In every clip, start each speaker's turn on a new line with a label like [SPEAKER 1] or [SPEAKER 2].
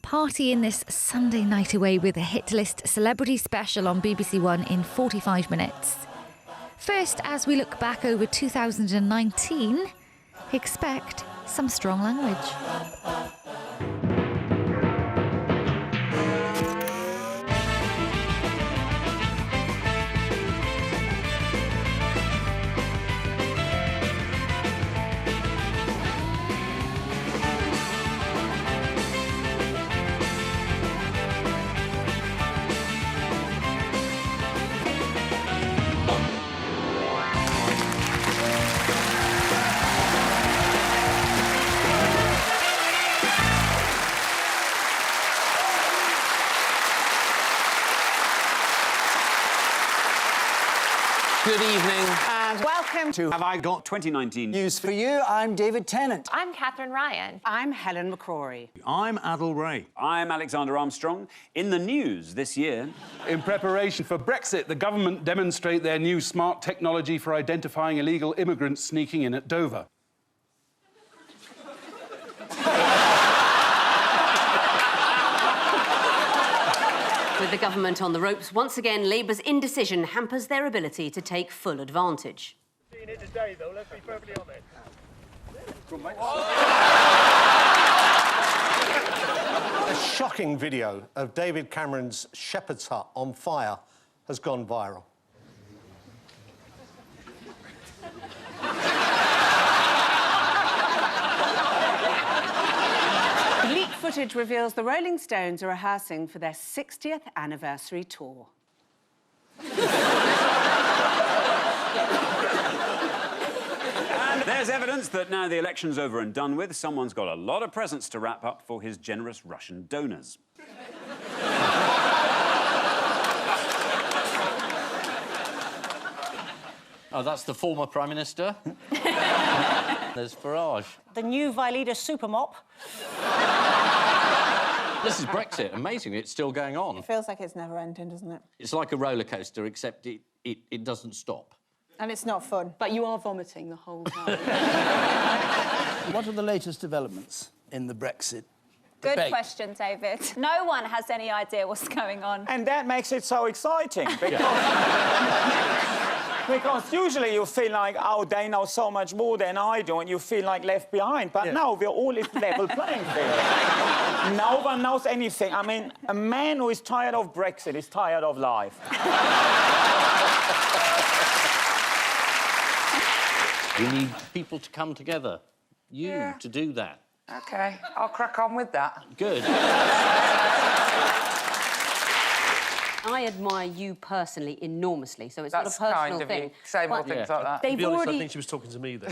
[SPEAKER 1] Party in this Sunday night away with a hit list celebrity special on BBC One in 45 minutes. First, as we look back over 2019, expect some strong language.
[SPEAKER 2] Good evening.
[SPEAKER 3] And welcome to
[SPEAKER 2] Have I Got 2019
[SPEAKER 4] News for you. I'm David Tennant.
[SPEAKER 5] I'm Catherine Ryan.
[SPEAKER 3] I'm Helen McCrory.
[SPEAKER 6] I'm Adil Ray.
[SPEAKER 2] I'm Alexander Armstrong. In the news this year...
[SPEAKER 6] In preparation for Brexit, the government demonstrate their new smart technology for identifying illegal immigrants sneaking in at Dover.
[SPEAKER 7] With the government on the ropes, once again, Labour's indecision hampers their ability to take full advantage.
[SPEAKER 8] Seen it today, though, let's be perfectly honest.
[SPEAKER 9] A shocking video of David Cameron's shepherd's hut on fire has gone viral.
[SPEAKER 3] Leaked footage reveals the Rolling Stones are rehearsing for their 60th anniversary tour.
[SPEAKER 2] And there's evidence that now the election's over and done with, someone's got a lot of presents to wrap up for his generous Russian donors.
[SPEAKER 10] Oh, that's the former Prime Minister. There's Farage.
[SPEAKER 11] The new Vileda super mop.
[SPEAKER 10] This is Brexit. Amazing, it's still going on.
[SPEAKER 11] It feels like it's never ending, doesn't it?
[SPEAKER 10] It's like a roller coaster, except it doesn't stop.
[SPEAKER 11] And it's not fun.
[SPEAKER 5] But you are vomiting the whole time.
[SPEAKER 4] What are the latest developments in the Brexit
[SPEAKER 5] Good
[SPEAKER 4] debate?
[SPEAKER 5] question, David. No one has any idea what's going on.
[SPEAKER 8] And that makes it so exciting, because usually you feel like, oh, they know so much more than I do, and you feel like left behind. But no, we're all in level playing field. No one knows anything. I mean, a man who is tired of Brexit is tired of life.
[SPEAKER 10] We need people to come together. You to do that.
[SPEAKER 3] OK, I'll crack on with that.
[SPEAKER 10] Good.
[SPEAKER 7] I admire you personally enormously, so it's not a
[SPEAKER 3] That's
[SPEAKER 7] personal
[SPEAKER 3] kind of
[SPEAKER 7] thing.
[SPEAKER 3] you. Say more
[SPEAKER 7] But
[SPEAKER 3] things like that.
[SPEAKER 7] They've
[SPEAKER 9] To be honest,
[SPEAKER 7] already...
[SPEAKER 9] I think she was talking to me then.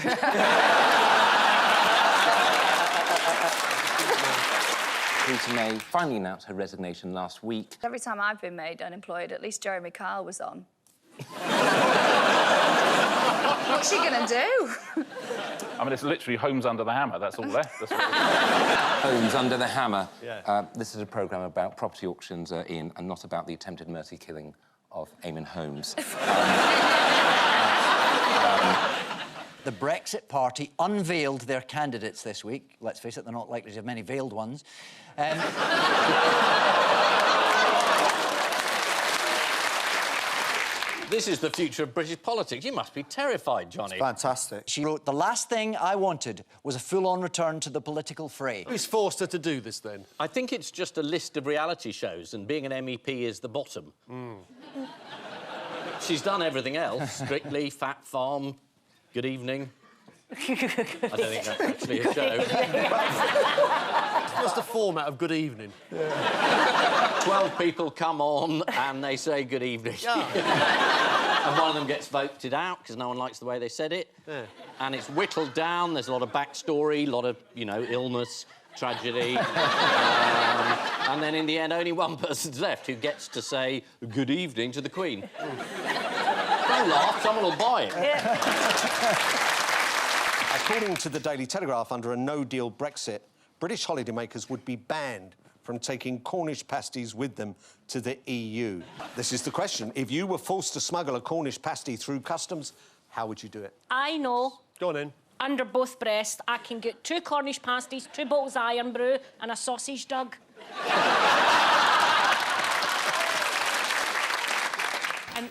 [SPEAKER 12] Theresa May finally announced her resignation last week.
[SPEAKER 5] Every time I've been made unemployed, at least Jeremy Kyle was on. What's she going to do?
[SPEAKER 6] I mean, it's literally Homes Under the Hammer. That's all left. That's
[SPEAKER 12] Homes Under the Hammer.
[SPEAKER 9] Yeah.
[SPEAKER 12] This is a programme about property auctions and not about the attempted mercy killing of Eamon Holmes.
[SPEAKER 4] The Brexit Party unveiled their candidates this week. Let's face it, they're not likely to have many veiled ones.
[SPEAKER 10] This is the future of British politics. You must be terrified, Johnny.
[SPEAKER 9] Fantastic.
[SPEAKER 4] She wrote, "The last thing I wanted was a full-on return to the political fray."
[SPEAKER 9] Who's forced her to do this, then?
[SPEAKER 10] I think it's just a list of reality shows, and being an MEP is the bottom. She's done everything else. Strictly, Fat Farm, Good Evening. I don't think that's actually a show.
[SPEAKER 9] What's the format of Good Evening?
[SPEAKER 10] 12 people come on and they say good evening. And one of them gets voted out because no one likes the way they said it.
[SPEAKER 9] Yeah.
[SPEAKER 10] And it's whittled down. There's a lot of backstory, a lot of, you know, illness, tragedy. And then in the end, only one person's left who gets to say good evening to the Queen. Don't laugh, someone will buy it.
[SPEAKER 9] According to the Daily Telegraph, under a no-deal Brexit, British holidaymakers would be banned from taking Cornish pasties with them to the EU. This is the question. If you were forced to smuggle a Cornish pasty through customs, how would you do it?
[SPEAKER 11] I know.
[SPEAKER 9] Go on in.
[SPEAKER 11] Under both breasts, I can get 2 Cornish pasties, 2 bottles of Iron Brew and a sausage dug.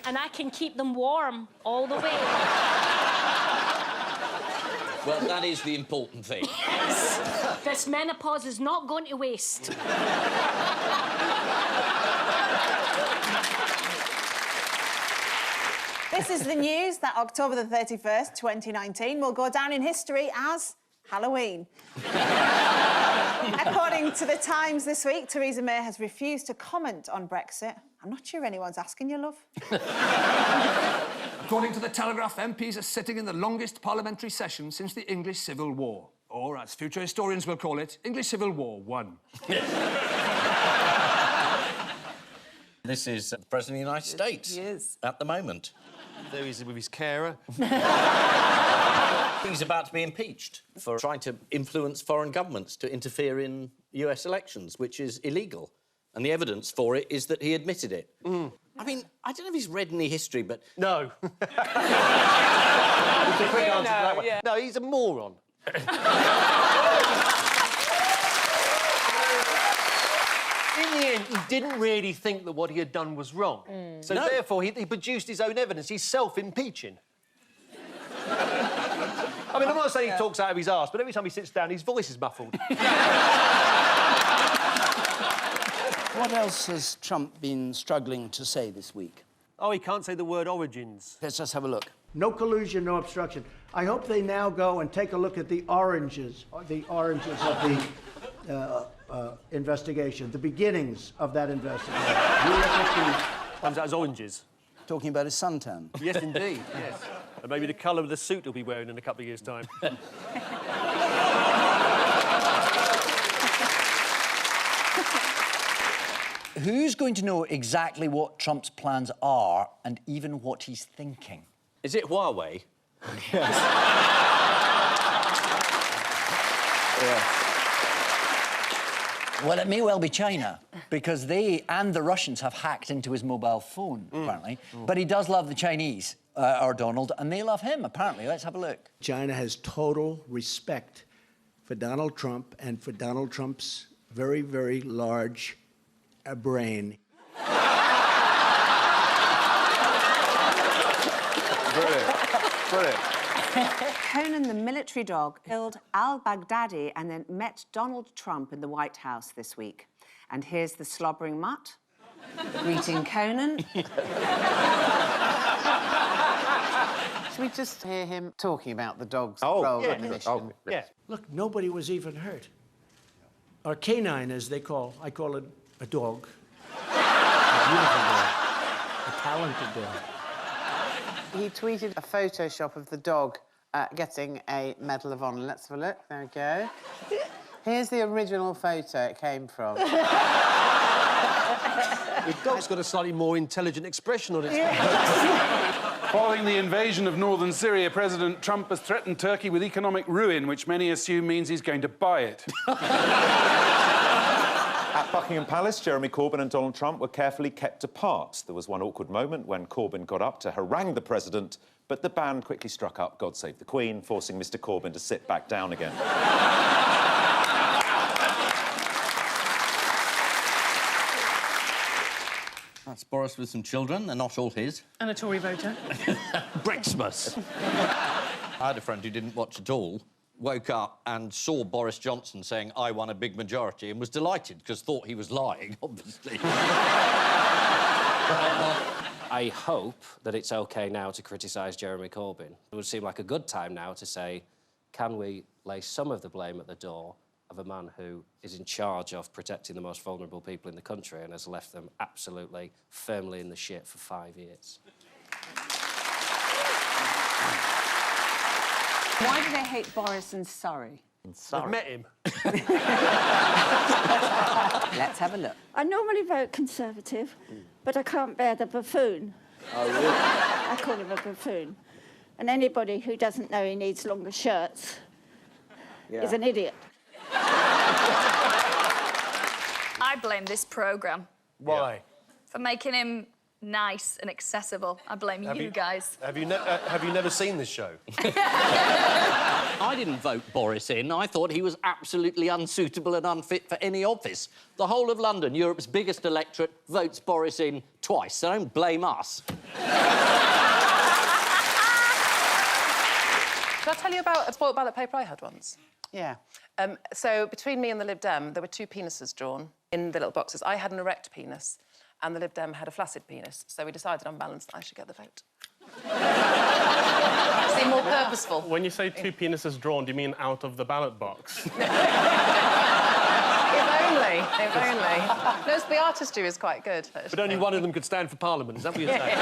[SPEAKER 13] And I can keep them warm all the way.
[SPEAKER 10] Well, that is the important thing.
[SPEAKER 13] Yes. This menopause is not going to waste.
[SPEAKER 11] This is the news that October the 31st, 2019 will go down in history as Halloween. According to the Times this week, Theresa May has refused to comment on Brexit. I'm not sure anyone's asking you, love.
[SPEAKER 14] According to the Telegraph, MPs are sitting in the longest parliamentary session since the English Civil War. Or, as future historians will call it, English Civil War I.
[SPEAKER 10] This is the President of the United States.
[SPEAKER 3] He is.
[SPEAKER 10] At the moment.
[SPEAKER 15] There he is with his carer.
[SPEAKER 10] He's about to be impeached for trying to influence foreign governments to interfere in US elections, which is illegal. And the evidence for it is that he admitted it. I mean, I don't know if he's read any history, but...
[SPEAKER 15] No. It's a quick answer to that one. Yeah. No, he's a moron. In the end, he didn't really think that what he had done was wrong. So therefore, he produced his own evidence. He's self-impeaching. I mean, I'm not saying he talks out of his arse, but every time he sits down, his voice is muffled.
[SPEAKER 16] What else has Trump been struggling to say this week?
[SPEAKER 15] Oh, he can't say the word origins.
[SPEAKER 16] Let's just have a look.
[SPEAKER 17] No collusion, no obstruction. I hope they now go and take a look at the oranges of the investigation, the beginnings of that investigation.
[SPEAKER 15] Comes out as oranges.
[SPEAKER 16] Talking about his suntan.
[SPEAKER 15] Yes, indeed, yes. And maybe the colour of the suit he'll be wearing in a couple of years' time.
[SPEAKER 4] Who's going to know exactly what Trump's plans are and even what he's thinking?
[SPEAKER 10] Is it Huawei?
[SPEAKER 4] Yes. Well, it may well be China, because they and the Russians have hacked into his mobile phone, apparently. But he does love the Chinese, or Donald, and they love him, apparently. Let's have a look.
[SPEAKER 17] China has total respect for Donald Trump and for Donald Trump's very, very large brain.
[SPEAKER 8] Brilliant. Brilliant.
[SPEAKER 3] Conan the military dog killed al-Baghdadi and then met Donald Trump in the White House this week. And here's the slobbering mutt greeting Conan.
[SPEAKER 18] Should we just hear him talking about the dog's
[SPEAKER 17] Oh,
[SPEAKER 18] role
[SPEAKER 17] yeah,
[SPEAKER 18] in the
[SPEAKER 17] yeah.
[SPEAKER 18] mission?
[SPEAKER 17] Oh, yeah. Look, nobody was even hurt. Or canine, as they call. I call it a dog. A beautiful dog. A talented dog.
[SPEAKER 18] He tweeted a Photoshop of the dog getting a Medal of Honor. Let's have a look. There we go. Here's the original photo it came from.
[SPEAKER 15] The dog's got a slightly more intelligent expression on its face.
[SPEAKER 6] Following the invasion of northern Syria, President Trump has threatened Turkey with economic ruin, which many assume means he's going to buy it.
[SPEAKER 19] At Buckingham Palace, Jeremy Corbyn and Donald Trump were carefully kept apart. There was one awkward moment when Corbyn got up to harangue the president, but the band quickly struck up God Save the Queen, forcing Mr Corbyn to sit back down again.
[SPEAKER 10] That's Boris with some children. They're not all his.
[SPEAKER 13] And a Tory voter.
[SPEAKER 10] Brexmas. I had a friend who didn't watch at all, woke up and saw Boris Johnson saying, "I won a big majority," and was delighted because thought he was lying, obviously.
[SPEAKER 20] I hope that it's OK now to criticise Jeremy Corbyn. It would seem like a good time now to say, can we lay some of the blame at the door of a man who is in charge of protecting the most vulnerable people in the country and has left them absolutely firmly in the shit for 5 years.
[SPEAKER 3] Why do they hate Boris and Surrey?
[SPEAKER 15] I've met him.
[SPEAKER 3] Let's have a look.
[SPEAKER 21] I normally vote Conservative, but I can't bear the buffoon.
[SPEAKER 3] Oh, really?
[SPEAKER 21] I call him a buffoon. And anybody who doesn't know he needs longer shirts is an idiot.
[SPEAKER 5] I blame this programme.
[SPEAKER 15] Why?
[SPEAKER 5] For making him
[SPEAKER 1] nice and accessible. I blame you guys.
[SPEAKER 15] Have you never seen this show?
[SPEAKER 10] I didn't vote Boris in. I thought he was absolutely unsuitable and unfit for any office. The whole of London, Europe's biggest electorate, votes Boris in twice, so don't blame us.
[SPEAKER 22] Shall I tell you about a spoiled ballot paper I had once?
[SPEAKER 18] Yeah.
[SPEAKER 22] So between me and the Lib Dem, there were 2 penises drawn in the little boxes. I had an erect penis, and the Lib Dem had a flaccid penis. So we decided on balance that I should get the vote. Seem more purposeful.
[SPEAKER 23] When you say 2 penises drawn, do you mean out of the ballot box?
[SPEAKER 22] If only. No, the artistry is quite good.
[SPEAKER 15] But only one of them could stand for Parliament, is that what you're saying?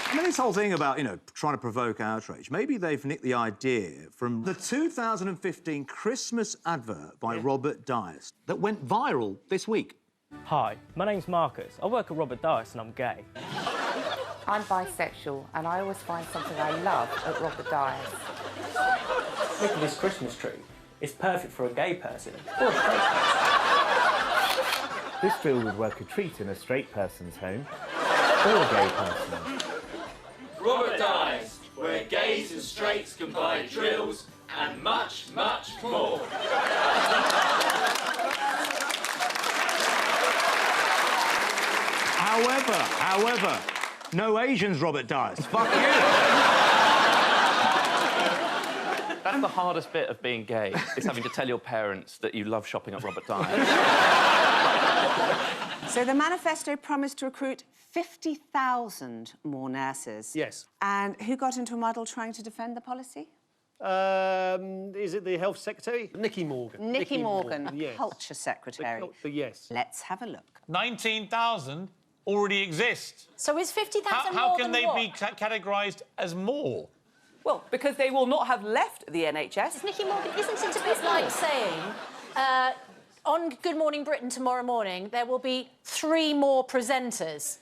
[SPEAKER 24] I mean, this whole thing about, you know, trying to provoke outrage, maybe they've nicked the idea from the 2015 Christmas advert by Robert Dyas that went viral this week.
[SPEAKER 25] Hi, my name's Marcus. I work at Robert Dyas and I'm gay.
[SPEAKER 26] I'm bisexual and I always find something I love at Robert Dyas.
[SPEAKER 25] Look at this Christmas tree. It's perfect for a gay person or a straight person.
[SPEAKER 27] This bill would work a treat in a straight person's home or a gay person.
[SPEAKER 28] Robert Dyas, where gays and straights can buy drills and much, much more.
[SPEAKER 24] However, no Asians, Robert Dyas. Fuck you!
[SPEAKER 29] That's the hardest bit of being gay, is having to tell your parents that you love shopping at Robert Dyas.
[SPEAKER 3] So the manifesto promised to recruit 50,000 more nurses.
[SPEAKER 15] Yes.
[SPEAKER 3] And who got into a muddle trying to defend the policy?
[SPEAKER 15] Is it the Health Secretary? Nicky Morgan.
[SPEAKER 3] Nicky Morgan,
[SPEAKER 15] yes.
[SPEAKER 3] Culture Secretary.
[SPEAKER 15] Yes.
[SPEAKER 3] Let's have a look.
[SPEAKER 28] 19,000 already exist.
[SPEAKER 5] So is 50,000
[SPEAKER 28] How
[SPEAKER 5] more
[SPEAKER 28] can
[SPEAKER 5] than
[SPEAKER 28] they
[SPEAKER 5] what?
[SPEAKER 28] be categorised as more?
[SPEAKER 22] Well, because they will not have left the NHS.
[SPEAKER 5] Nicky Morgan, isn't it a bit like saying, on Good Morning Britain tomorrow morning, there will be 3 more presenters.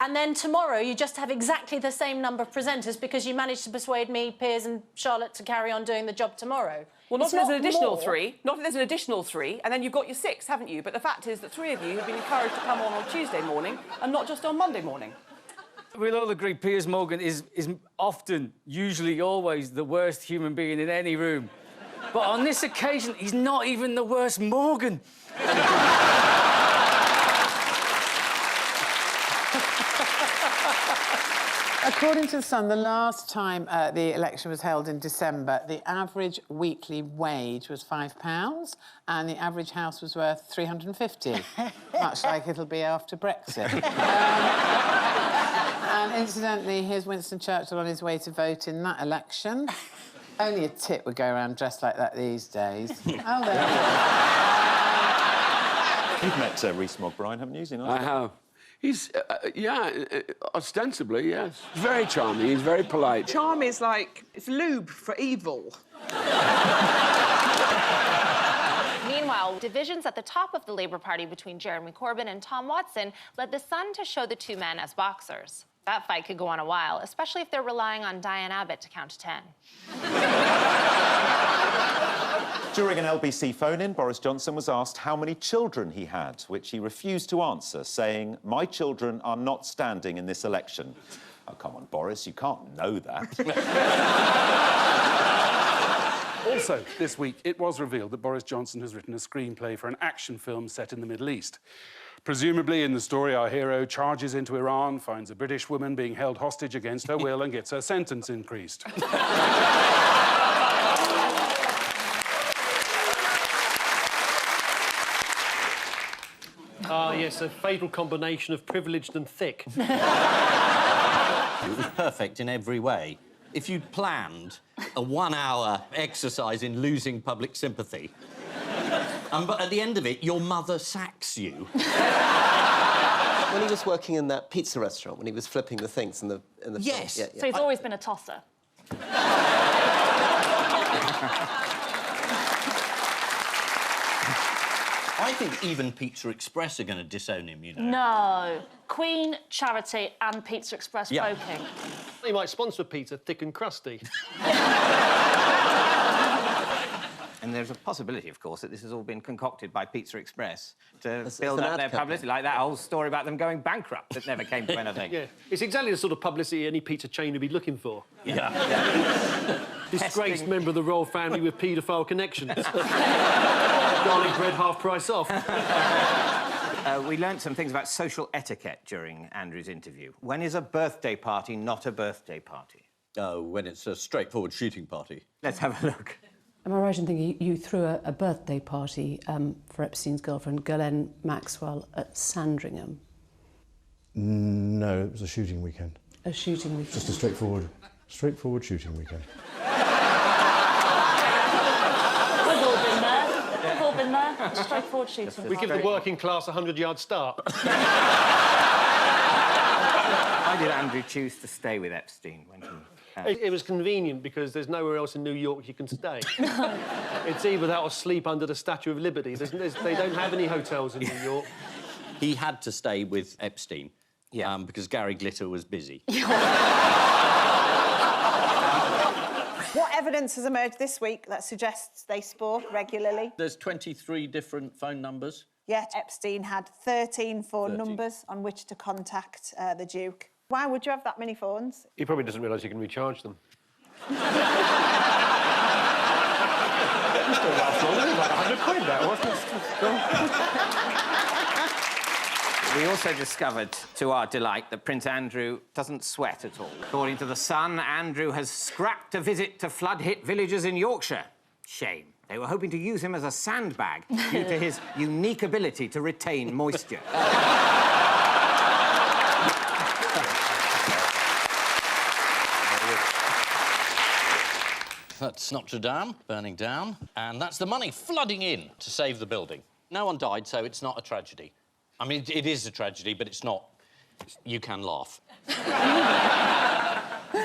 [SPEAKER 5] And then tomorrow you just have exactly the same number of presenters because you managed to persuade me, Piers and Charlotte to carry on doing the job tomorrow.
[SPEAKER 22] Well, not
[SPEAKER 5] It's
[SPEAKER 22] if there's an additional
[SPEAKER 5] more.
[SPEAKER 22] 3. Not if there's an additional 3, and then you've got your 6, haven't you? But the fact is that 3 of you have been encouraged to come on Tuesday morning and not just on Monday morning.
[SPEAKER 30] We'll all agree Piers Morgan is often, usually always, the worst human being in any room. But on this occasion, he's not even the worst Morgan.
[SPEAKER 18] According to The Sun, the last time the election was held in December, the average weekly wage was £5 and the average house was worth 350, much like it'll be after Brexit. And incidentally, here's Winston Churchill on his way to vote in that election. Only a tit would go around dressed like that these days. Oh, there he is.
[SPEAKER 19] You've met Rhys Mogbrine, haven't you?
[SPEAKER 31] I have. He's, ostensibly, yes. He's very charming, he's very polite.
[SPEAKER 32] Charm is like, it's lube for evil.
[SPEAKER 33] Meanwhile, divisions at the top of the Labour Party between Jeremy Corbyn and Tom Watson led The Sun to show the 2 men as boxers. That fight could go on a while, especially if they're relying on Diane Abbott to count to 10.
[SPEAKER 19] During an LBC phone-in, Boris Johnson was asked how many children he had, which he refused to answer, saying, "My children are not standing in this election." Oh, come on, Boris, you can't know that.
[SPEAKER 6] Also, this week, it was revealed that Boris Johnson has written a screenplay for an action film set in the Middle East. Presumably, in the story, our hero charges into Iran, finds a British woman being held hostage against her will and gets her sentence increased.
[SPEAKER 15] Yes, a fatal combination of privileged and thick.
[SPEAKER 10] It was perfect in every way. If you'd planned a 1-hour exercise in losing public sympathy, but at the end of it, your mother sacks you.
[SPEAKER 34] When he was working in that pizza restaurant, when he was flipping the things in the
[SPEAKER 10] Yes.
[SPEAKER 34] film. Yeah,
[SPEAKER 5] So he's always been a tosser.
[SPEAKER 10] I think even Pizza Express are going to disown him, you know.
[SPEAKER 5] No. Queen, Charity and Pizza Express
[SPEAKER 10] Yeah.
[SPEAKER 5] poking.
[SPEAKER 15] He might sponsor pizza thick and crusty.
[SPEAKER 35] And there
[SPEAKER 1] there's a possibility, of course, that this has all been concocted by Pizza Express to
[SPEAKER 34] It's
[SPEAKER 1] build
[SPEAKER 34] an
[SPEAKER 1] up
[SPEAKER 34] ad
[SPEAKER 1] their
[SPEAKER 34] campaign.
[SPEAKER 1] publicity, like that whole story about them going bankrupt that never came to anything.
[SPEAKER 15] Yeah, it's exactly the sort of publicity any pizza chain would be looking for.
[SPEAKER 1] Yeah.
[SPEAKER 15] Disgraced member of the royal family with paedophile connections. Garlic bread half price off.
[SPEAKER 1] We learnt some things about social etiquette during Andrew's interview. When is a birthday party not a birthday party?
[SPEAKER 34] Oh, when it's a straightforward shooting party.
[SPEAKER 1] Let's have a look.
[SPEAKER 2] Am I right in thinking you threw a birthday party for Epstein's girlfriend, Ghislaine Maxwell, at Sandringham?
[SPEAKER 4] No, it was a shooting weekend.
[SPEAKER 2] A shooting weekend?
[SPEAKER 4] Just a straightforward shooting weekend.
[SPEAKER 2] We've all been there. We've all been there. Straightforward shooting.
[SPEAKER 15] We give the working class a 100-yard start.
[SPEAKER 1] Why did Andrew choose to stay with Epstein when he...
[SPEAKER 15] It was convenient because there's nowhere else in New York you can stay. It's either that or sleep under the Statue of Liberty. They don't have any hotels in New York.
[SPEAKER 10] He had to stay with Epstein because Gary Glitter was busy.
[SPEAKER 7] What evidence has emerged this week that suggests they spoke regularly?
[SPEAKER 10] There's 23 different phone numbers.
[SPEAKER 7] Yet Epstein had 13 phone numbers on which to contact the Duke. Why would you have that many phones?
[SPEAKER 15] He probably doesn't realise you can recharge them. Still lasts longer. Like 100 quid, that wasn't it?
[SPEAKER 1] We also discovered, to our delight, that Prince Andrew doesn't sweat at all. According to The Sun, Andrew has scrapped a visit to flood-hit villages in Yorkshire. Shame. They were hoping to use him as a sandbag due to his unique ability to retain moisture.
[SPEAKER 10] That's Notre-Dame burning down, and that's the money flooding in to save the building. No one died, so it's not a tragedy. I mean, it is a tragedy, but it's not... You can laugh.
[SPEAKER 31] You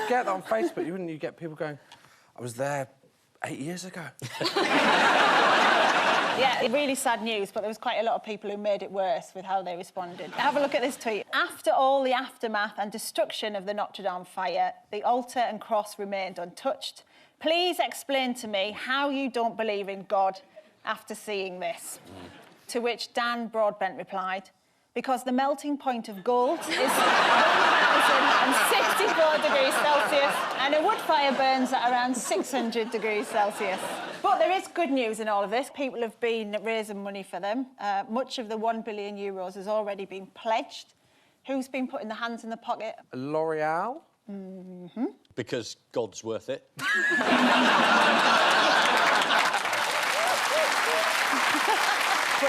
[SPEAKER 31] get that on Facebook, you wouldn't? You get people going, I was there 8 years ago.
[SPEAKER 7] Yeah, really sad news, but there was quite a lot of people who made it worse with how they responded. Have a look at this tweet. After all the aftermath and destruction of the Notre-Dame fire, the altar and cross remained untouched. Please explain to me how you don't believe in God after seeing this. To which Dan Broadbent replied, because the melting point of gold is 1,064 degrees Celsius and a wood fire burns at around 600 degrees Celsius. But there is good news in all of this. People have been raising money for them. Much of the €1 billion has already been pledged. Who's been putting the hands in the pocket?
[SPEAKER 31] L'Oreal?
[SPEAKER 7] Mm-hmm.
[SPEAKER 10] Because God's worth it.
[SPEAKER 7] But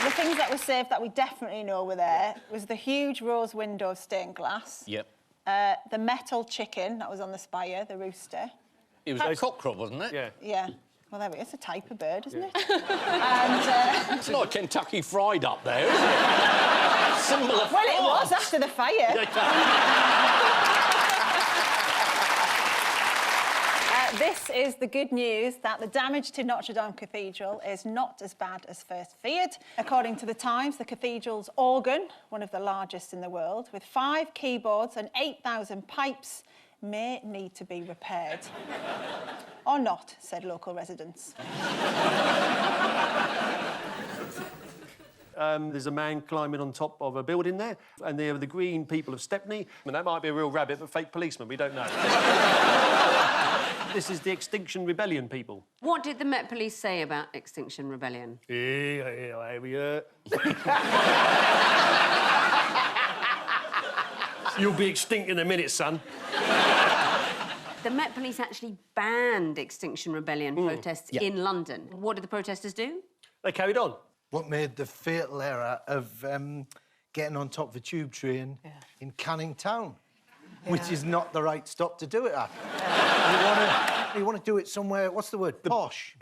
[SPEAKER 7] the things that were saved that we definitely know were there was the huge rose window of stained glass.
[SPEAKER 10] Yep.
[SPEAKER 7] The metal chicken that was on the spire, the rooster.
[SPEAKER 10] It was a cockerel, wasn't it?
[SPEAKER 15] Yeah.
[SPEAKER 7] Yeah. Well, there we go. It's a type of bird, isn't it? And,
[SPEAKER 10] It's not a Kentucky Fried up there, is it? Symbol of
[SPEAKER 7] well, it was
[SPEAKER 10] France.
[SPEAKER 7] after the fire. This is the good news that the damage to Notre-Dame Cathedral is not as bad as first feared. According to The Times, the cathedral's organ, one of the largest in the world, with 5 keyboards and 8,000 pipes, may need to be repaired. Or not, said local residents.
[SPEAKER 15] There's a man climbing on top of a building there, and they're the green people of Stepney. And that might be a real rabbit, but fake policeman, we don't know. This is the Extinction Rebellion people.
[SPEAKER 8] What did the Met Police say about Extinction Rebellion?
[SPEAKER 15] You'll be extinct in a minute, son.
[SPEAKER 8] The Met Police actually banned Extinction Rebellion protests in London. What did the protesters do?
[SPEAKER 15] They carried on.
[SPEAKER 9] What made the fatal error of getting on top of a tube train in Canning Town, which is not the right stop to do it at. You want to do it somewhere, what's the word, posh?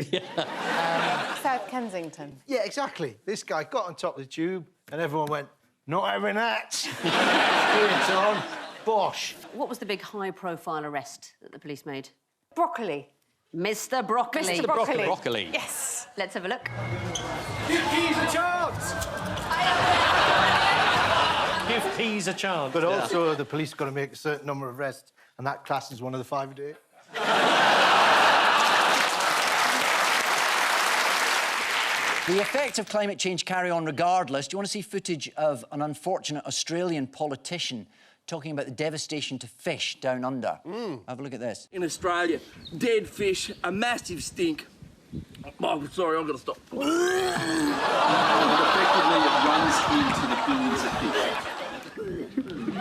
[SPEAKER 7] South Kensington.
[SPEAKER 9] Yeah, exactly. This guy got on top of the tube and everyone went, not having that. It's on, bosh.
[SPEAKER 8] What was the big high-profile arrest that the police made?
[SPEAKER 7] Broccoli.
[SPEAKER 8] Mr. Broccoli.
[SPEAKER 7] Mr. Broccoli.
[SPEAKER 10] Broccoli.
[SPEAKER 7] Yes.
[SPEAKER 8] Let's have a look.
[SPEAKER 9] Give peas a chance!
[SPEAKER 15] Give peas a chance.
[SPEAKER 9] But also, the police got to make a certain number of arrests, and that class is one of the 5 a day.
[SPEAKER 11] The effects of climate change carry on regardless. Do you want to see footage of an unfortunate Australian politician talking about the devastation to fish down under? Have a look at this.
[SPEAKER 12] In Australia, dead fish, a massive stink. Oh, sorry, I've got to stop.
[SPEAKER 13] Effectively, it runs into the billions of fish.
[SPEAKER 1] I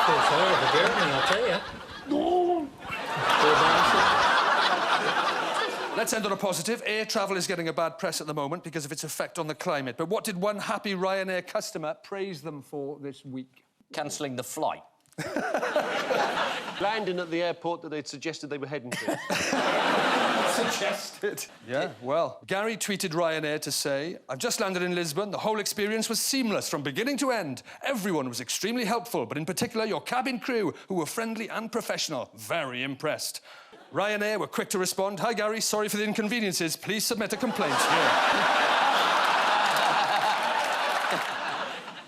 [SPEAKER 1] feel sorry for Jeremy, I'll tell you.
[SPEAKER 14] Let's end on a positive. Air travel is getting a bad press at the moment because of its effect on the climate. But what did one happy Ryanair customer praise them for this week?
[SPEAKER 10] Cancelling the flight.
[SPEAKER 15] Landing at the airport that they'd suggested they were heading to.
[SPEAKER 14] Suggested? Yeah, well. Gary tweeted Ryanair to say, I've just landed in Lisbon. The whole experience was seamless from beginning to end. Everyone was extremely helpful, but in particular your cabin crew, who were friendly and professional. Very impressed. Ryanair were quick to respond. Hi, Gary. Sorry for the inconveniences. Please submit a complaint here.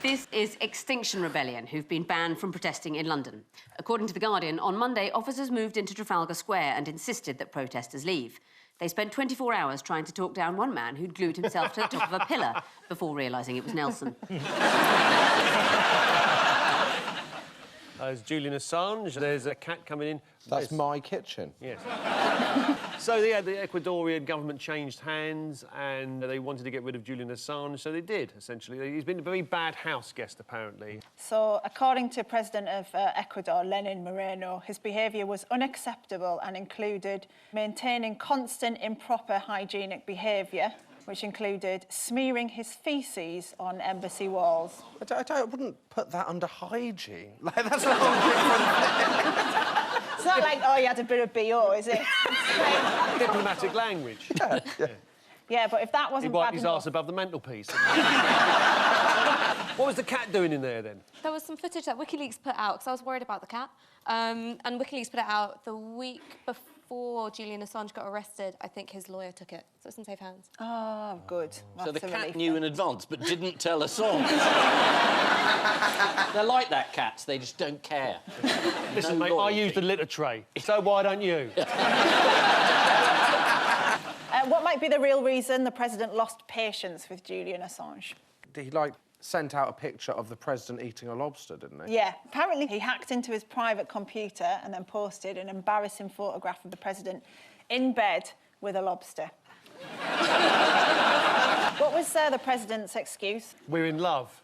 [SPEAKER 8] This is Extinction Rebellion, who've been banned from protesting in London. According to The Guardian, on Monday, officers moved into Trafalgar Square and insisted that protesters leave. They spent 24 hours trying to talk down one man who'd glued himself to the top of a pillar before realising it was Nelson.
[SPEAKER 15] There's Julian Assange. There's a cat coming in.
[SPEAKER 31] That's my kitchen.
[SPEAKER 15] Yes. So, yeah, the Ecuadorian government changed hands and they wanted to get rid of Julian Assange, so they did, essentially. He's been a very bad house guest, apparently.
[SPEAKER 7] So, according to President of Ecuador, Lenin Moreno, his behaviour was unacceptable and included maintaining constant improper hygienic behaviour, which included smearing his faeces on embassy walls.
[SPEAKER 31] I wouldn't put that under hygiene. Like, that's a whole different thing.
[SPEAKER 7] It's not like, oh, you had a bit of BO, is it?
[SPEAKER 15] Diplomatic language.
[SPEAKER 7] Yeah, but if that
[SPEAKER 15] He
[SPEAKER 7] wasn't
[SPEAKER 15] wiped
[SPEAKER 7] bad
[SPEAKER 15] his
[SPEAKER 7] enough...
[SPEAKER 15] arse above the mantelpiece. What was the cat doing in there, then?
[SPEAKER 16] There was some footage that WikiLeaks put out, because I was worried about the cat. And WikiLeaks put it out the week before Julian Assange got arrested. I think his lawyer took it, so it's in safe hands.
[SPEAKER 7] Oh, good.
[SPEAKER 10] So the cat knew in advance, but didn't tell Assange. They're like that, cats. They just don't care.
[SPEAKER 15] Listen,
[SPEAKER 10] No
[SPEAKER 15] mate,
[SPEAKER 10] loyalty.
[SPEAKER 15] I used a litter tray, so why don't you?
[SPEAKER 7] What might be the real reason the president lost patience with Julian Assange?
[SPEAKER 31] He, like, sent out a picture of the president eating a lobster, didn't he?
[SPEAKER 7] Yeah, apparently he hacked into his private computer and then posted an embarrassing photograph of the president in bed with a lobster. What was the president's excuse?
[SPEAKER 15] We're in love.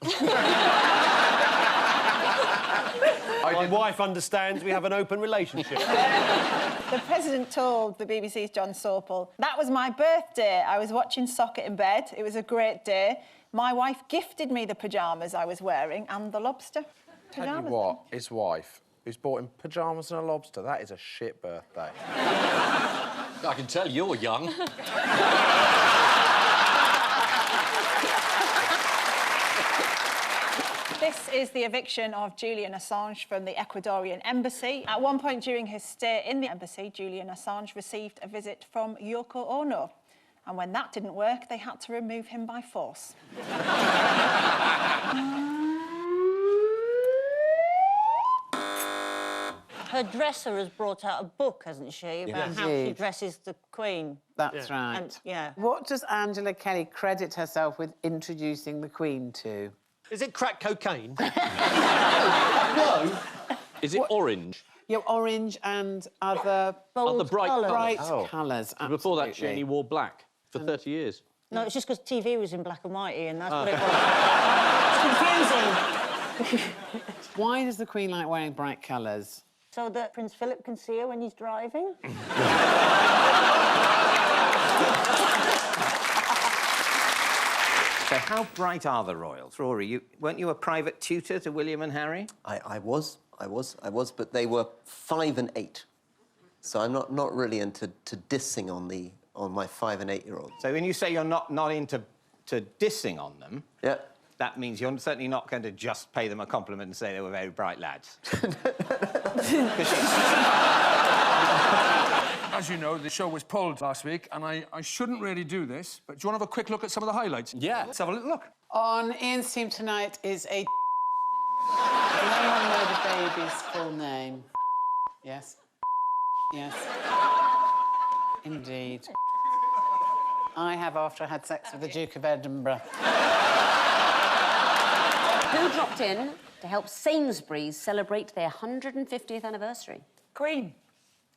[SPEAKER 15] My wife understands we have an open relationship.
[SPEAKER 7] The president told the BBC's John Sopel, "That was my birthday. I was watching soccer in bed. It was a great day. My wife gifted me the pyjamas I was wearing and the lobster."
[SPEAKER 31] Tell you what, his wife, who's bought him pyjamas and a lobster, that is a shit birthday.
[SPEAKER 10] I can tell you're young.
[SPEAKER 7] This is the eviction of Julian Assange from the Ecuadorian embassy. At one point during his stay in the embassy, Julian Assange received a visit from Yoko Ono. And when that didn't work, they had to remove him by force.
[SPEAKER 17] Her dresser has brought out a book, hasn't she, about how she
[SPEAKER 18] Indeed.
[SPEAKER 17] dresses the Queen.
[SPEAKER 18] That's right.
[SPEAKER 17] And, yeah.
[SPEAKER 18] What does Angela Kelly credit herself with introducing the Queen to?
[SPEAKER 15] Is it crack cocaine?
[SPEAKER 10] No. Is it orange?
[SPEAKER 18] Yeah, orange and other...
[SPEAKER 10] Other bright colours.
[SPEAKER 18] Bright
[SPEAKER 10] Oh.
[SPEAKER 18] colours,
[SPEAKER 10] Before that, she
[SPEAKER 18] absolutely.
[SPEAKER 10] only wore black for 30 years.
[SPEAKER 17] No, it's just because TV was in black and white, Ian. That's
[SPEAKER 10] Oh.
[SPEAKER 17] what it was. It's confusing.
[SPEAKER 18] Why does the Queen like wearing bright colours?
[SPEAKER 17] So that Prince Philip can see her when he's driving.
[SPEAKER 1] So how bright are the royals? Rory, weren't you a private tutor to William and Harry?
[SPEAKER 34] I was, but they were 5 and 8. So I'm not really into dissing on my 5 and 8-year-olds.
[SPEAKER 1] So when you say you're not into dissing on them,
[SPEAKER 34] yeah,
[SPEAKER 1] that means you're certainly not going to just pay them a compliment and say they were very bright lads.
[SPEAKER 14] As you know, the show was pulled last week, and I shouldn't really do this, but do you want to have a quick look at some of the highlights?
[SPEAKER 10] Yeah.
[SPEAKER 14] Let's have a little look.
[SPEAKER 18] On Ian's team tonight is a... Does anyone know the baby's full name? Yes. Yes. Indeed. I have after I had sex with the Duke of Edinburgh.
[SPEAKER 8] Who dropped in to help Sainsbury's celebrate their 150th anniversary?
[SPEAKER 3] Queen.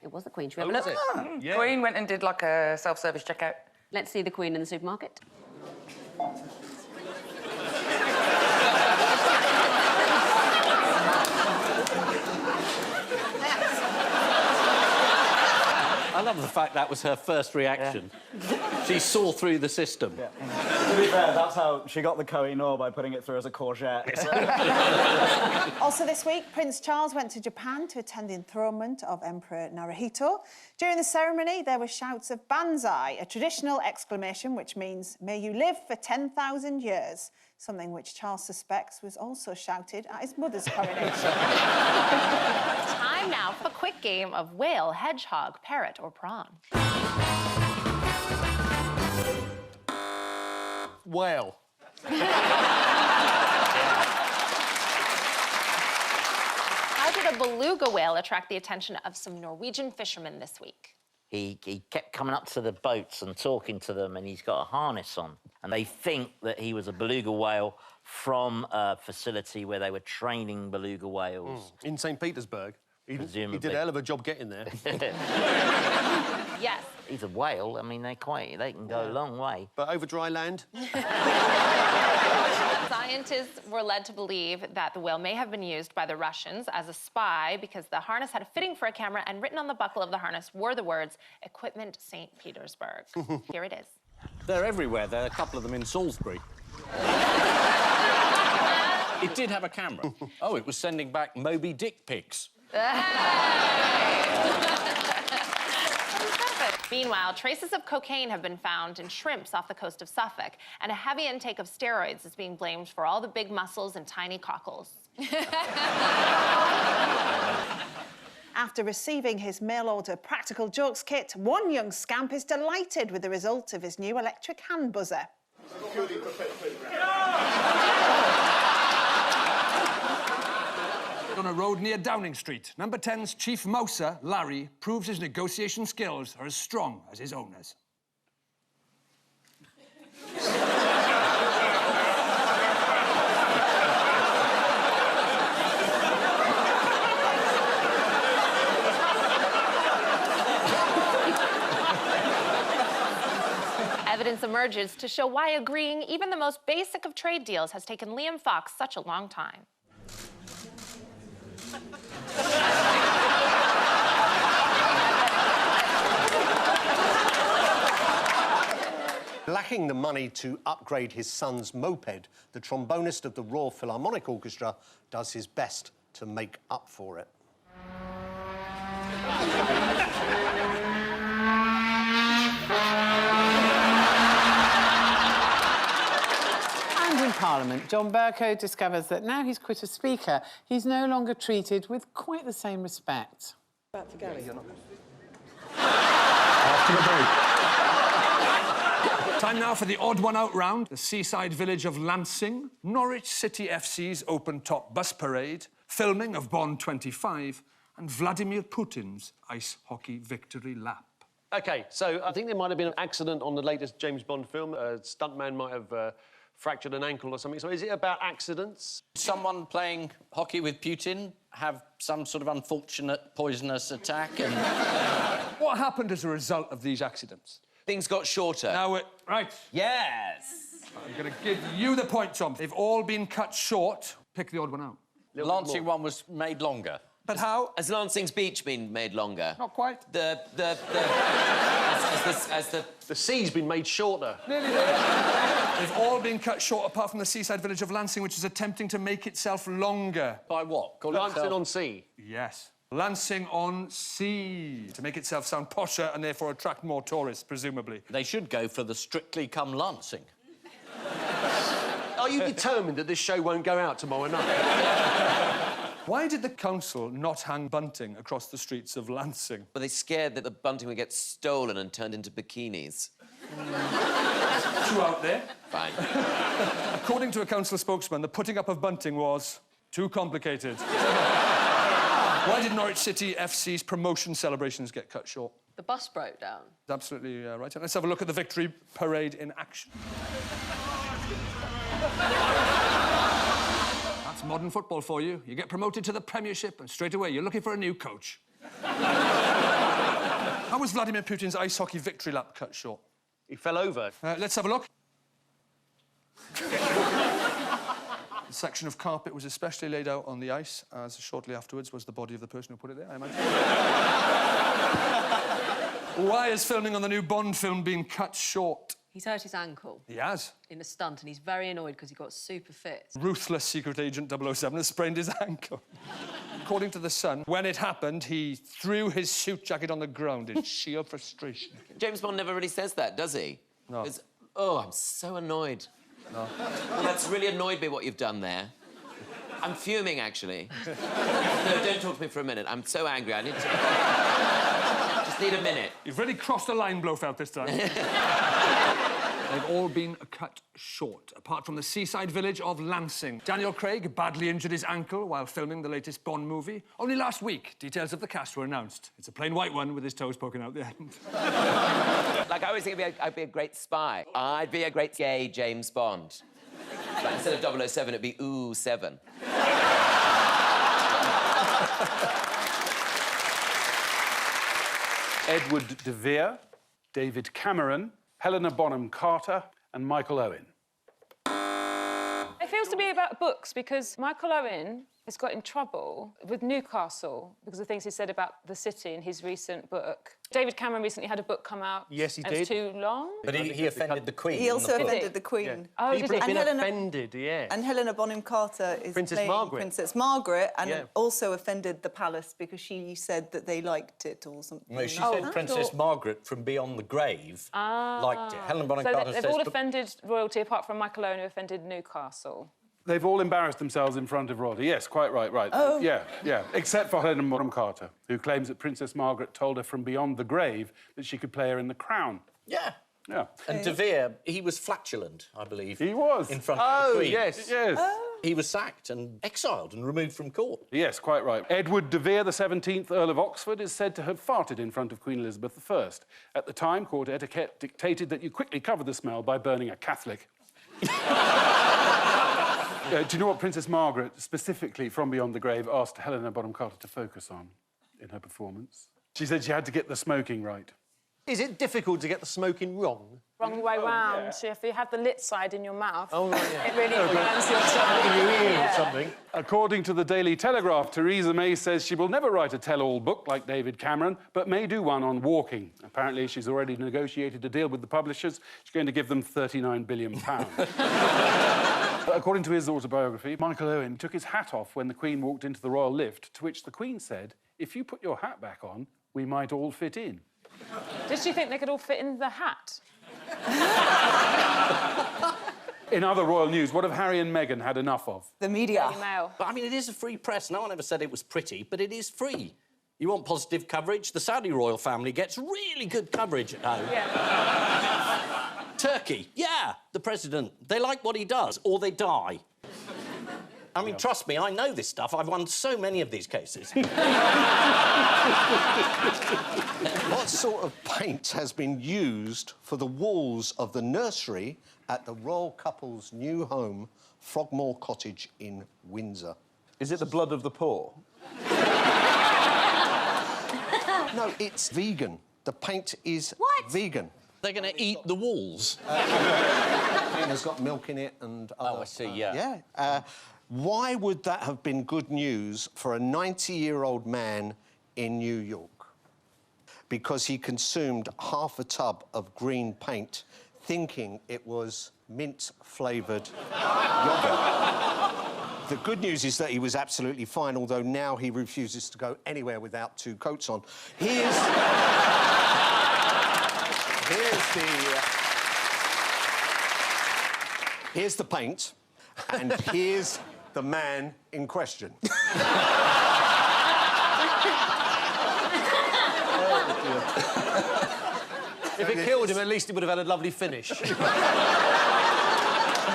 [SPEAKER 8] It was the Queen. Should we have a look?
[SPEAKER 3] Yeah. Queen went and did like a self-service checkout.
[SPEAKER 8] Let's see the Queen in the supermarket.
[SPEAKER 10] I love the fact that was her first reaction. She saw through the system.
[SPEAKER 20] To be fair, that's how she got the Koh-i-Noor, by putting it through as a courgette.
[SPEAKER 7] Also this week, Prince Charles went to Japan to attend the enthronement of Emperor Naruhito. During the ceremony, there were shouts of Banzai, a traditional exclamation which means, may you live for 10,000 years, something which Charles suspects was also shouted at his mother's coronation.
[SPEAKER 21] Time now for a quick game of whale, hedgehog, parrot, or prawn.
[SPEAKER 15] Whale.
[SPEAKER 21] How did a beluga whale attract the attention of some Norwegian fishermen this week?
[SPEAKER 22] He kept coming up to the boats and talking to them, and he's got a harness on. And they think that he was a beluga whale from a facility where they were training beluga whales.
[SPEAKER 15] In St. Petersburg. He
[SPEAKER 22] Presumably.
[SPEAKER 15] did a hell of a job getting there.
[SPEAKER 21] Yes.
[SPEAKER 22] He's a whale. I mean, they can go a long way.
[SPEAKER 15] But over dry land?
[SPEAKER 21] Scientists were led to believe that the whale may have been used by the Russians as a spy because the harness had a fitting for a camera, and written on the buckle of the harness were the words, Equipment St. Petersburg. Here it is.
[SPEAKER 10] They're everywhere. There are a couple of them in Salisbury. It did have a camera. Oh, it was sending back Moby Dick pics.
[SPEAKER 21] Meanwhile, traces of cocaine have been found in shrimps off the coast of Suffolk, and a heavy intake of steroids is being blamed for all the big muscles and tiny cockles.
[SPEAKER 7] After receiving his mail-order practical jokes kit, one young scamp is delighted with the result of his new electric hand buzzer.
[SPEAKER 14] On a road near Downing Street, number 10's chief mouser, Larry, proves his negotiation skills are as strong as his owners.
[SPEAKER 21] Evidence emerges to show why agreeing even the most basic of trade deals has taken Liam Fox such a long time.
[SPEAKER 15] Lacking the money to upgrade his son's moped, the trombonist of the Royal Philharmonic Orchestra does his best to make up for it.
[SPEAKER 18] And in Parliament, John Bercow discovers that now he's quit as Speaker, he's no longer treated with quite the same respect.
[SPEAKER 20] After the
[SPEAKER 14] break. Time now for the odd one out round. The seaside village of Lansing, Norwich City FC's open-top bus parade, filming of Bond 25, and Vladimir Putin's ice hockey victory lap.
[SPEAKER 15] OK, so I think there might have been an accident on the latest James Bond film. A stuntman might have fractured an ankle or something. So is it about accidents?
[SPEAKER 10] Someone playing hockey with Putin have some sort of unfortunate poisonous attack and...
[SPEAKER 14] What happened as a result of these accidents?
[SPEAKER 23] Things got shorter.
[SPEAKER 14] Now, right.
[SPEAKER 23] Yes.
[SPEAKER 14] I'm going to give you the point, Tom. They've all been cut short. Pick the odd one out.
[SPEAKER 10] The Lansing one was made longer.
[SPEAKER 14] But how?
[SPEAKER 23] Has Lansing's beach been made longer?
[SPEAKER 14] Not quite.
[SPEAKER 23] The
[SPEAKER 15] sea's been made shorter.
[SPEAKER 14] Nearly there. They've all been cut short, apart from the seaside village of Lansing, which is attempting to make itself longer.
[SPEAKER 10] By what?
[SPEAKER 15] Lansing on Sea.
[SPEAKER 14] Yes. Lansing on Sea, to make itself sound posher and therefore attract more tourists, presumably.
[SPEAKER 10] They should go for the Strictly Come Lansing.
[SPEAKER 15] Are you determined that this show won't go out tomorrow night?
[SPEAKER 14] Why did the council not hang bunting across the streets of Lansing?
[SPEAKER 23] Were they scared that the bunting would get stolen and turned into bikinis?
[SPEAKER 14] Too out there.
[SPEAKER 23] Fine.
[SPEAKER 14] According to a council spokesman, the putting up of bunting was too complicated. Why did Norwich City FC's promotion celebrations get cut short?
[SPEAKER 2] The bus broke down.
[SPEAKER 14] Absolutely right. Let's have a look at the victory parade in action. That's modern football for you. You get promoted to the Premiership and straight away you're looking for a new coach. How was Vladimir Putin's ice hockey victory lap cut short?
[SPEAKER 15] He fell over.
[SPEAKER 14] Let's have a look. The section of carpet was especially laid out on the ice, as shortly afterwards was the body of the person who put it there, I imagine. Why is filming on the new Bond film being cut short?
[SPEAKER 2] He's hurt his ankle.
[SPEAKER 14] He has.
[SPEAKER 2] In a stunt, and he's very annoyed because he got super fit.
[SPEAKER 14] Ruthless secret agent 007 has sprained his ankle. According to The Sun, when it happened, he threw his suit jacket on the ground in sheer frustration.
[SPEAKER 23] James Bond never really says that, does he?
[SPEAKER 14] No.
[SPEAKER 23] Oh, I'm so annoyed.
[SPEAKER 14] No.
[SPEAKER 23] Well, that's really annoyed me, what you've done there. I'm fuming, actually. No, don't talk to me for a minute. I'm so angry. I need to... Just need a minute.
[SPEAKER 14] You've really crossed the line, Blofeld, this time. They've all been cut short, apart from the seaside village of Lansing. Daniel Craig badly injured his ankle while filming the latest Bond movie. Only last week, details of the cast were announced. It's a plain white one with his toes poking out the end.
[SPEAKER 23] Like, I always think I'd be a great spy. I'd be a great gay James Bond. But instead of 007, it'd be Ooh 7.
[SPEAKER 4] Edward de Vere, David Cameron, Helena Bonham Carter and Michael Owen.
[SPEAKER 5] It feels to be about books because Michael Owen has got in trouble with Newcastle because of things he said about the city in his recent book. David Cameron recently had a book come out.
[SPEAKER 15] Yes, he
[SPEAKER 5] and
[SPEAKER 15] did.
[SPEAKER 5] It's too long.
[SPEAKER 6] But he offended the Queen.
[SPEAKER 19] He also
[SPEAKER 6] in the book.
[SPEAKER 19] offended the Queen.
[SPEAKER 15] Yeah.
[SPEAKER 5] Oh,
[SPEAKER 15] People
[SPEAKER 5] did
[SPEAKER 15] have
[SPEAKER 5] he?
[SPEAKER 15] been
[SPEAKER 19] Helena-
[SPEAKER 15] offended, yes.
[SPEAKER 19] And Helena Bonham Carter is
[SPEAKER 15] Princess
[SPEAKER 19] playing
[SPEAKER 15] Margaret.
[SPEAKER 19] Princess Margaret, and
[SPEAKER 15] Yeah.
[SPEAKER 19] also offended the palace because she said that they liked it or something.
[SPEAKER 6] No, she said Princess Margaret from Beyond the Grave liked it. Helena Bonham Carter
[SPEAKER 5] they've
[SPEAKER 6] says...
[SPEAKER 5] all offended royalty apart from Michael Owen who offended Newcastle.
[SPEAKER 4] They've all embarrassed themselves in front of royalty. Yes, quite right, right.
[SPEAKER 19] Oh.
[SPEAKER 4] Yeah. Except for Helena Bonham Carter, who claims that Princess Margaret told her from beyond the grave that she could play her in The Crown.
[SPEAKER 6] Yeah.
[SPEAKER 4] Yeah.
[SPEAKER 6] And De Vere, he was flatulent, I believe.
[SPEAKER 4] He was.
[SPEAKER 6] In front of the Queen.
[SPEAKER 4] Yes.
[SPEAKER 6] He was sacked and exiled and removed from court.
[SPEAKER 4] Yes, quite right. Edward de Vere, the 17th Earl of Oxford, is said to have farted in front of Queen Elizabeth I. At the time, court etiquette dictated that you quickly cover the smell by burning a Catholic. Do you know what Princess Margaret, specifically from Beyond the Grave, asked Helena Bonham Carter to focus on in her performance? She said she had to get the smoking right.
[SPEAKER 15] Is it difficult to get the smoking wrong?
[SPEAKER 5] Wrong way round. So if you have the lit side in your mouth,
[SPEAKER 15] Oh, right, yeah.
[SPEAKER 5] it really burns your
[SPEAKER 15] In
[SPEAKER 5] tongue.
[SPEAKER 15] your ear or
[SPEAKER 5] Yeah.
[SPEAKER 15] something.
[SPEAKER 4] According to the Daily Telegraph, Theresa May says she will never write a tell-all book like David Cameron, but may do one on walking. Apparently, she's already negotiated a deal with the publishers. She's going to give them £39 billion. According to his autobiography, Michael Owen took his hat off when the Queen walked into the royal lift, to which the Queen said, "If you put your hat back on, we might all fit in."
[SPEAKER 5] Did she think they could all fit in the hat?
[SPEAKER 4] In other royal news, what have Harry and Meghan had enough of?
[SPEAKER 19] The media.
[SPEAKER 5] Daily Mail.
[SPEAKER 6] But, I mean, it is a free press. No one ever said it was pretty, but it is free. You want positive coverage? The Saudi royal family gets really good coverage at home.
[SPEAKER 5] Yeah.
[SPEAKER 6] Turkey, yeah, the president. They like what he does, or they die. I mean, trust me, I know this stuff. I've won so many of these cases.
[SPEAKER 9] What sort of paint has been used for the walls of the nursery at the royal couple's new home, Frogmore Cottage in Windsor?
[SPEAKER 20] Is it the blood of the poor?
[SPEAKER 9] No, it's vegan. The paint is vegan.
[SPEAKER 6] They're going to eat the walls.
[SPEAKER 9] Paint has got milk in it and other...
[SPEAKER 6] Oh, I see, yeah.
[SPEAKER 9] Yeah. Why would that have been good news for a 90-year-old man in New York? Because he consumed half a tub of green paint, thinking it was mint-flavoured yoghurt. The good news is that he was absolutely fine, although now he refuses to go anywhere without two coats on. Here's the paint, and here's the man in question.
[SPEAKER 15] If it killed him, at least he would have had a lovely finish.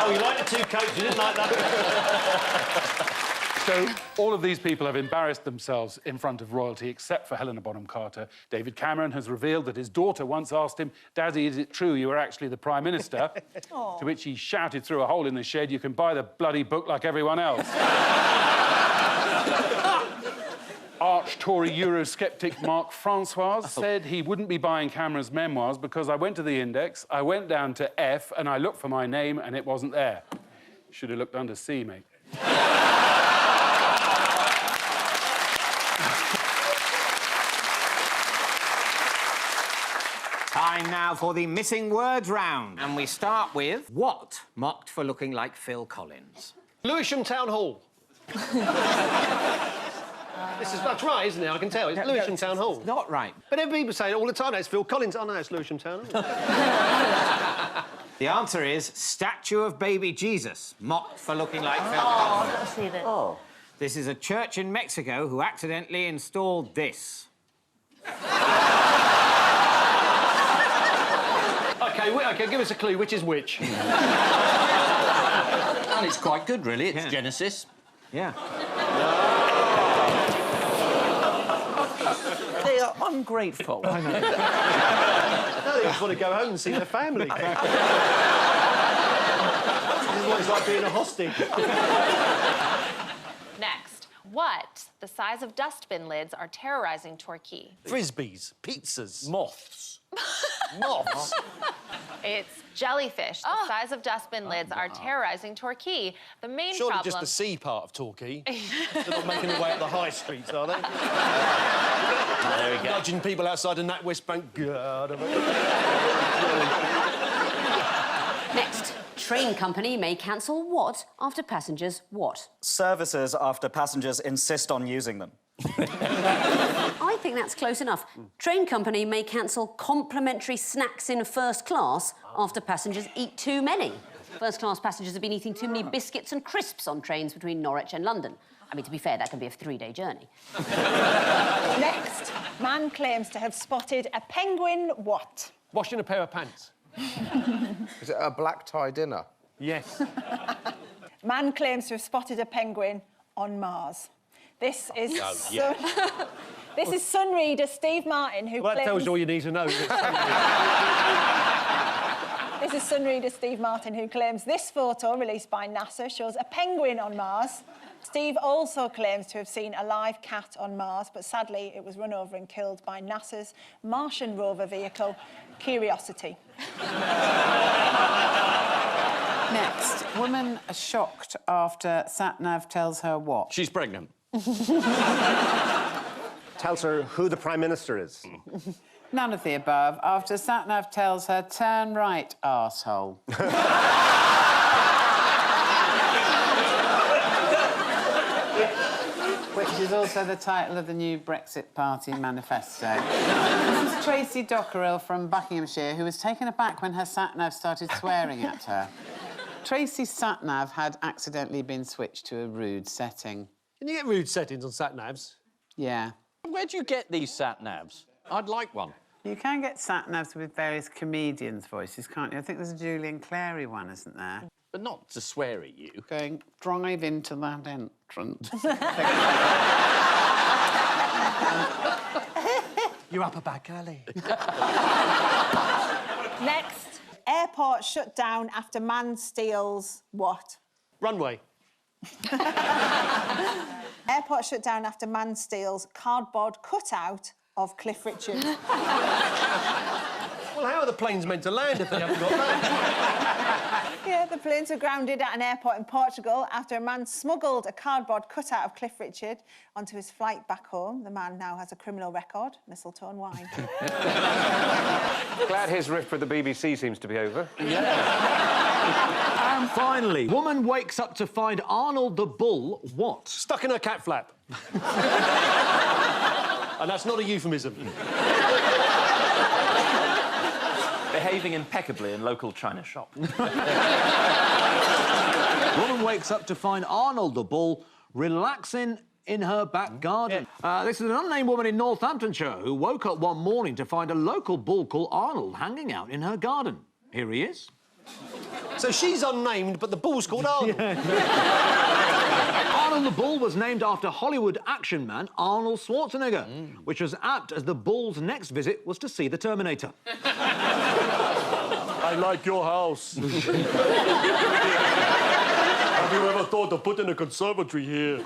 [SPEAKER 6] Oh, you like the two coats, you didn't like that?
[SPEAKER 4] So all of these people have embarrassed themselves in front of royalty, except for Helena Bonham Carter. David Cameron has revealed that his daughter once asked him, "Daddy, is it true you were actually the Prime Minister?" To which he shouted through a hole in the shed, "You can buy the bloody book like everyone else." Arch-Tory Eurosceptic Mark Francois said he wouldn't be buying Cameron's memoirs because I went to the index, I went down to F, and I looked for my name, and it wasn't there. Should have looked under C, mate.
[SPEAKER 1] Time now for the missing words round. And we start with what mocked for looking like Phil Collins?
[SPEAKER 15] Lewisham Town Hall. That's right, isn't it? I can tell. It's Lewisham Town Hall.
[SPEAKER 1] It's not right.
[SPEAKER 15] But people say it all the time. It's Phil Collins. Oh, no, it's Lewisham Town Hall.
[SPEAKER 1] The answer is statue of baby Jesus, mocked for looking like Phil
[SPEAKER 17] Oh,
[SPEAKER 1] Collins.
[SPEAKER 17] let's see this.
[SPEAKER 1] Oh. This is a church in Mexico who accidentally installed this.
[SPEAKER 15] OK, give us a clue. Which is which?
[SPEAKER 6] And it's quite good, really. It's Genesis.
[SPEAKER 1] Yeah.
[SPEAKER 6] They are ungrateful.
[SPEAKER 15] I know. No, they just want to go home and see their family. This is what it's like being a hostage.
[SPEAKER 21] Next, what the size of dustbin lids are terrorizing Torquay?
[SPEAKER 15] Frisbees, pizzas,
[SPEAKER 6] moths.
[SPEAKER 15] Moths.
[SPEAKER 21] It's jellyfish. The size of dustbin lids are terrorizing Torquay. The main
[SPEAKER 15] Surely
[SPEAKER 21] problem...
[SPEAKER 15] just the sea part of Torquay. They're not making their way up the high streets, are they?
[SPEAKER 6] There we go.
[SPEAKER 15] Nudging people outside the NatWest Bank. God,
[SPEAKER 8] Next, train company may cancel what after passengers what?
[SPEAKER 20] Services after passengers insist on using them.
[SPEAKER 8] I think that's close enough. Train company may cancel complimentary snacks in first class after passengers eat too many. First-class passengers have been eating too many biscuits and crisps on trains between Norwich and London. I mean, to be fair, that can be a 3-day journey.
[SPEAKER 7] Next, man claims to have spotted a penguin what?
[SPEAKER 15] Washing a pair of pants.
[SPEAKER 11] Is it a black-tie dinner?
[SPEAKER 15] Yes.
[SPEAKER 7] Man claims to have spotted a penguin on Mars. This is this is Sun reader Steve Martin who
[SPEAKER 15] Well, that
[SPEAKER 7] claims...
[SPEAKER 15] tells you all you need to know.
[SPEAKER 7] This is Sun reader Steve Martin who claims this photo, released by NASA, shows a penguin on Mars. Steve also claims to have seen a live cat on Mars, but sadly it was run over and killed by NASA's Martian rover vehicle, Curiosity.
[SPEAKER 18] Next, woman shocked after Sat-Nav tells her what?
[SPEAKER 6] She's pregnant.
[SPEAKER 11] Tells her who the Prime Minister is.
[SPEAKER 18] None of the above. After Sat-Nav tells her, turn right, arsehole. Which is also the title of the new Brexit Party manifesto. This is Tracy Dockerell from Buckinghamshire, who was taken aback when her Sat-Nav started swearing at her. Tracy's Sat-Nav had accidentally been switched to a rude setting.
[SPEAKER 15] Can you get rude settings on sat-navs?
[SPEAKER 18] Yeah.
[SPEAKER 6] Where do you get these sat-navs? I'd like one.
[SPEAKER 18] You can get Sat-Navs with various comedians' voices, can't you? I think there's a Julian Clary one, isn't there?
[SPEAKER 6] But not to swear at you.
[SPEAKER 18] Going, drive into that entrance.
[SPEAKER 15] You're up a back alley.
[SPEAKER 7] Next, airport shut down after man steals what?
[SPEAKER 15] Runway.
[SPEAKER 7] Airport shut down after man steals cardboard cutout of Cliff Richard.
[SPEAKER 15] Well, how are the planes meant to land if they haven't got that?
[SPEAKER 7] Yeah, the planes were grounded at an airport in Portugal after a man smuggled a cardboard cutout of Cliff Richard onto his flight back home. The man now has a criminal record, mistletoe and wine.
[SPEAKER 11] Glad his rift with the BBC seems to be over.
[SPEAKER 12] And finally, woman wakes up to find Arnold the bull what?
[SPEAKER 15] Stuck in her cat flap. And that's not a euphemism.
[SPEAKER 13] Behaving impeccably in local china shop.
[SPEAKER 12] Woman wakes up to find Arnold the bull relaxing in her back garden. This is an unnamed woman in Northamptonshire who woke up one morning to find a local bull called Arnold hanging out in her garden. Here he is.
[SPEAKER 15] So she's unnamed, but the bull's called Arnold.
[SPEAKER 12] Arnold the Bull was named after Hollywood action man Arnold Schwarzenegger, which was apt as the bull's next visit was to see the Terminator.
[SPEAKER 15] I like your house. Have you ever thought of putting a conservatory here?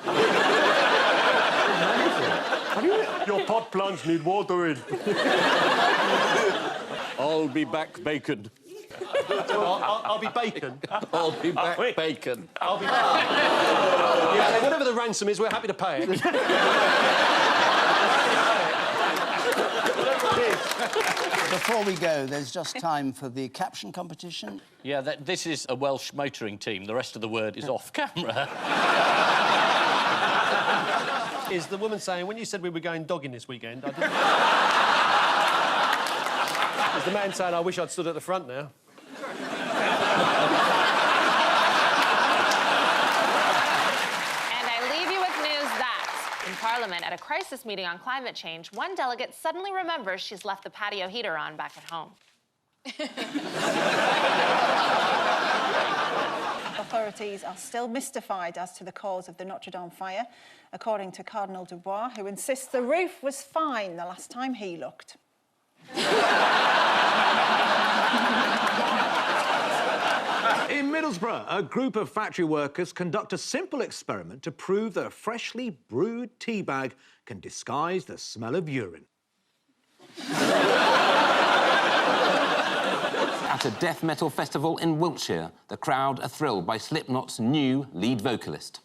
[SPEAKER 15] Your pot plants need watering.
[SPEAKER 10] I'll be back, bacon.
[SPEAKER 15] I'll be bacon.
[SPEAKER 10] I'll be back, bacon.
[SPEAKER 15] I'll be back. Yeah, whatever the ransom is, we're happy to pay it.
[SPEAKER 3] Before we go, there's just time for the caption competition.
[SPEAKER 6] Yeah, this is a Welsh motoring team. The rest of the word is off camera.
[SPEAKER 15] Is the woman saying, when you said we were going dogging this weekend, I didn't... Is the man saying, I wish I'd stood at the front now?
[SPEAKER 21] And I leave you with news that in Parliament, at a crisis meeting on climate change, one delegate suddenly remembers she's left the patio heater on back at home.
[SPEAKER 7] Authorities are still mystified as to the cause of the Notre-Dame fire, according to Cardinal Dubois, who insists the roof was fine the last time he looked.
[SPEAKER 12] In Middlesbrough, a group of factory workers conduct a simple experiment to prove that a freshly brewed tea bag can disguise the smell of urine.
[SPEAKER 1] At a death metal festival in Wiltshire, the crowd are thrilled by Slipknot's new lead vocalist.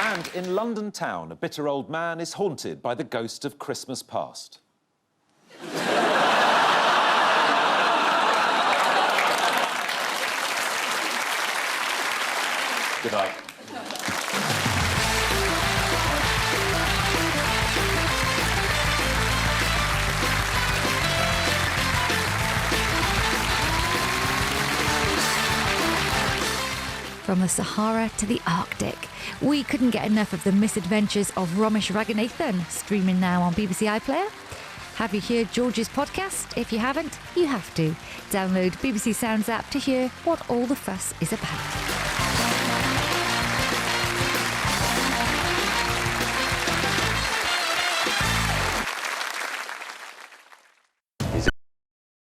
[SPEAKER 13] And in London town, a bitter old man is haunted by the ghost of Christmas past. Good night.
[SPEAKER 16] From the Sahara to the Arctic, we couldn't get enough of the misadventures of Romesh Raghunathan, streaming now on BBC iPlayer. Have you heard George's podcast? If you haven't, you have to. Download BBC Sounds app to hear what all the fuss is about.